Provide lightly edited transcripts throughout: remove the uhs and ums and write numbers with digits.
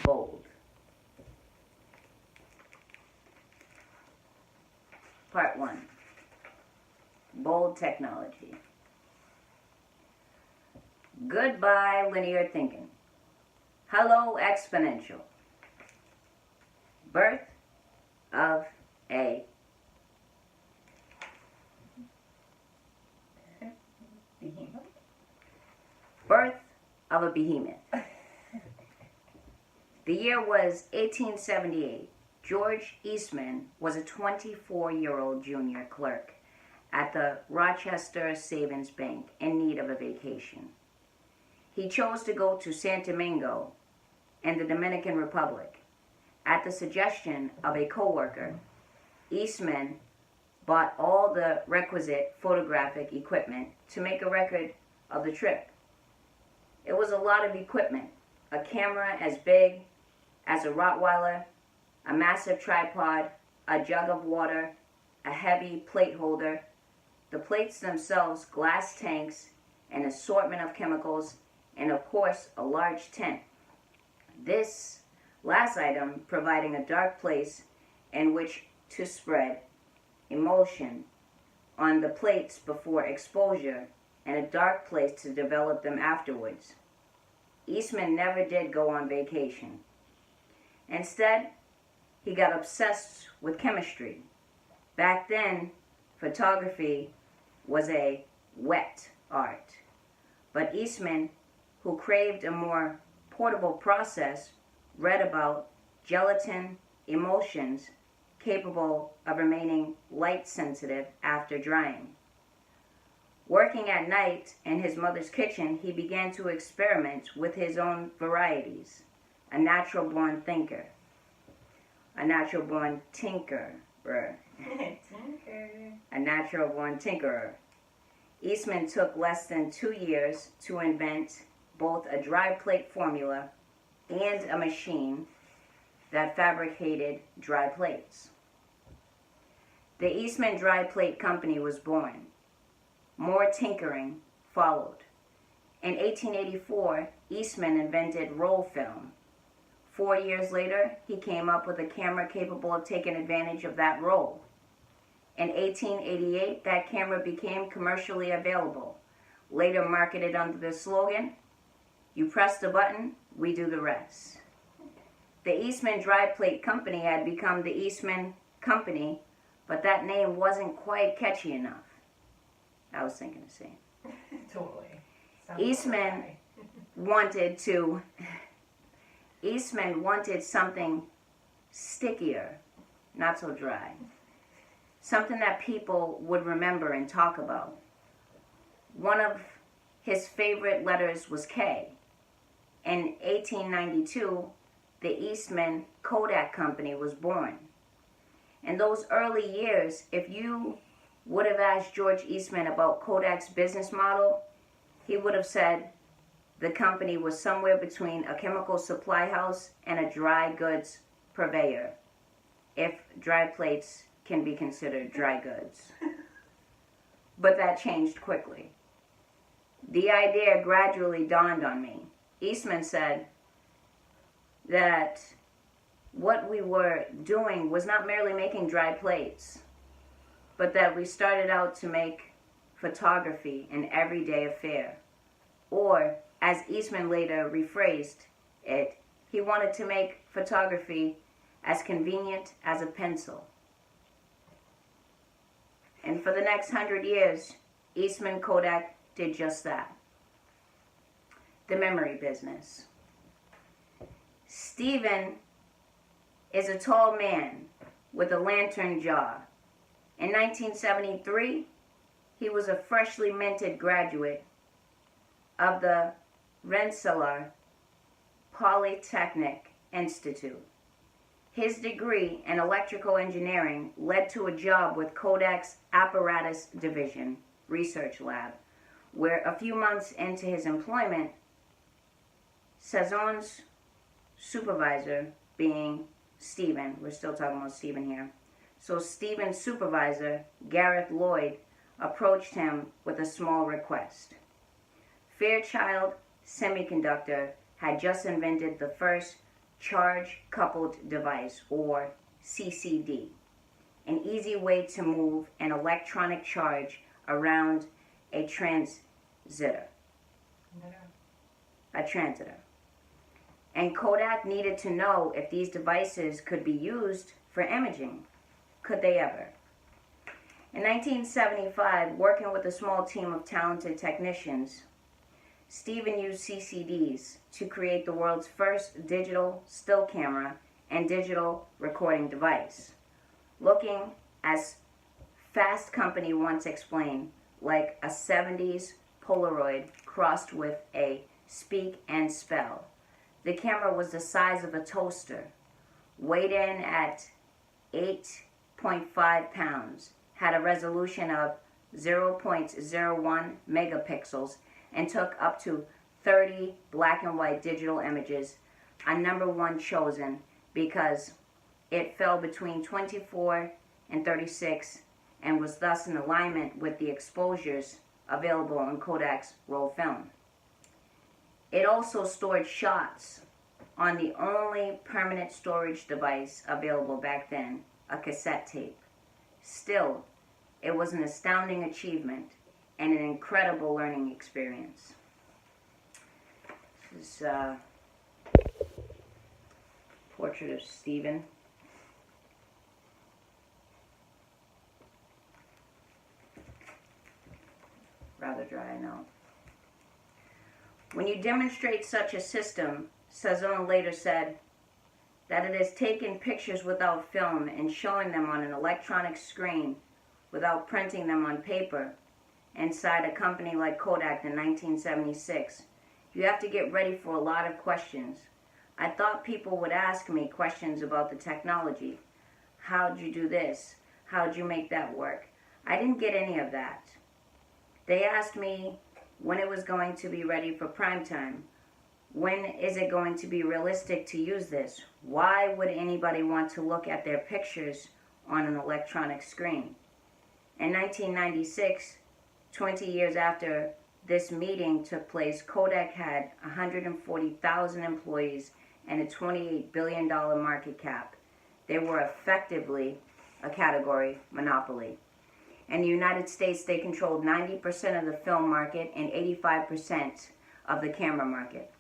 bold. Part 1. Bold technology. Goodbye linear thinking. Hello exponential. Birth of a behemoth. Birth of a behemoth. The year was 1878. George Eastman was a 24-year-old junior clerk at the Rochester Savings Bank in need of a vacation. He chose to go to Santo Domingo in the Dominican Republic. At the suggestion of a co-worker, Eastman bought all the requisite photographic equipment to make a record of the trip. It was a lot of equipment: a camera as big as a Rottweiler, a massive tripod, a jug of water, a heavy plate holder, the plates themselves, glass tanks, an assortment of chemicals, and of course a large tent. This last item providing a dark place in which to spread emulsion on the plates before exposure, and a dark place to develop them afterwards. Eastman never did go on vacation. Instead, he got obsessed with chemistry. Back then, photography was a wet art. But Eastman, who craved a more portable process, read about gelatin emulsions capable of remaining light sensitive after drying. Working at night in his mother's kitchen, he began to experiment with his own varieties. A natural-born thinker. A natural-born tinkerer. A natural-born tinkerer. Eastman took less than 2 years to invent both a dry plate formula and a machine that fabricated dry plates. The Eastman Dry Plate Company was born. More tinkering followed. In 1884, Eastman invented roll film. 4 years later, he came up with a camera capable of taking advantage of that roll. In 1888, that camera became commercially available, later marketed under the slogan, "You press the button, we do the rest." The Eastman Dry Plate Company had become the Eastman Company, but that name wasn't quite catchy enough. I was thinking the same. Totally. Eastman wanted something stickier, not so dry. Something that people would remember and talk about. One of his favorite letters was K. In 1892, the Eastman Kodak Company was born. In those early years, if you would have asked George Eastman about Kodak's business model, he would have said the company was somewhere between a chemical supply house and a dry goods purveyor, if dry plates can be considered dry goods. But that changed quickly. The idea gradually dawned on me. Eastman said that what we were doing was not merely making dry plates, but that we started out to make photography an everyday affair. Or, as Eastman later rephrased it, he wanted to make photography as convenient as a pencil. And for the next 100 years, Eastman Kodak did just that. The memory business. Stephen is a tall man with a lantern jaw. In 1973, he was a freshly minted graduate of the Rensselaer Polytechnic Institute. His degree in electrical engineering led to a job with Kodak's Apparatus Division Research Lab, where a few months into his employment, Saison's supervisor, being Stephen, we're still talking about Stephen here, so Stephen's supervisor, Gareth Lloyd, approached him with a small request. Fairchild Semiconductor had just invented the first charge coupled device, or CCD, an easy way to move an electronic charge around a transitor. And Kodak needed to know if these devices could be used for imaging. Could they ever? In 1975, working with a small team of talented technicians, Stephen used CCDs to create the world's first digital still camera and digital recording device. Looking, as Fast Company once explained, like a 70s Polaroid crossed with a speak and spell. The camera was the size of a toaster, weighed in at 8.5 pounds, had a resolution of 0.01 megapixels, and took up to 30 black and white digital images, a number one chosen because it fell between 24 and 36 and was thus in alignment with the exposures available on Kodak's roll film. It also stored shots on the only permanent storage device available back then, a cassette tape. Still, it was an astounding achievement and an incredible learning experience. This is a portrait of Stephen. Rather dry, I know. When you demonstrate such a system, Sazon later said, that it has taken pictures without film and showing them on an electronic screen without printing them on paper inside a company like Kodak in 1976. You have to get ready for a lot of questions. I thought people would ask me questions about the technology. How'd you do this? How'd you make that work? I didn't get any of that. They asked me when it was going to be ready for prime time. When is it going to be realistic to use this? Why would anybody want to look at their pictures on an electronic screen? In 1996, 20 years after this meeting took place, Kodak had 140,000 employees and a $28 billion market cap. They were effectively a category monopoly. In the United States, they controlled 90% of the film market and 85% of the camera market.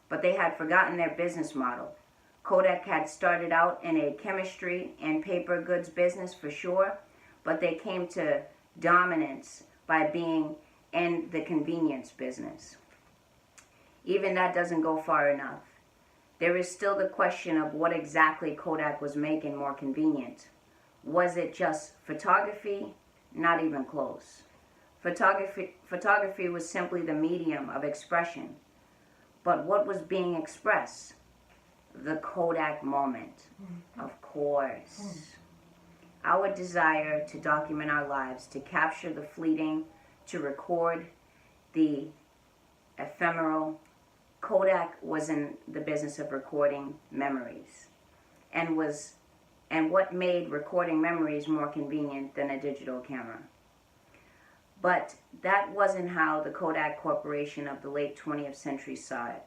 But they had forgotten their business model. Kodak had started out in a chemistry and paper goods business for sure, but they came to dominance by being in the convenience business. Even that doesn't go far enough. There is still the question of what exactly Kodak was making more convenient. Was it just photography? Not even close. Photography was simply the medium of expression. But what was being expressed? The Kodak moment, of course. Our desire to document our lives, to capture the fleeting, to record the ephemeral. Kodak was in the business of recording memories, and what made recording memories more convenient than a digital camera. But that wasn't how the Kodak Corporation of the late 20th century saw it.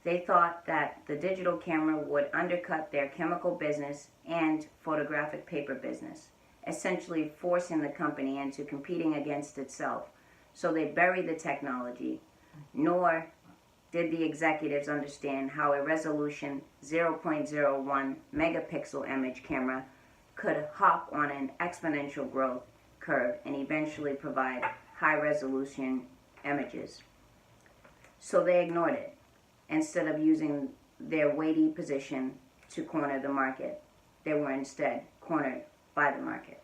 They thought that the digital camera would undercut their chemical business and photographic paper business, essentially forcing the company into competing against itself. So they buried the technology, nor did the executives understand how a resolution 0.01 megapixel image camera could hop on an exponential growth curve and eventually provide high-resolution images. So they ignored it, instead of using their weighty position to corner the market. They were instead cornered by the market.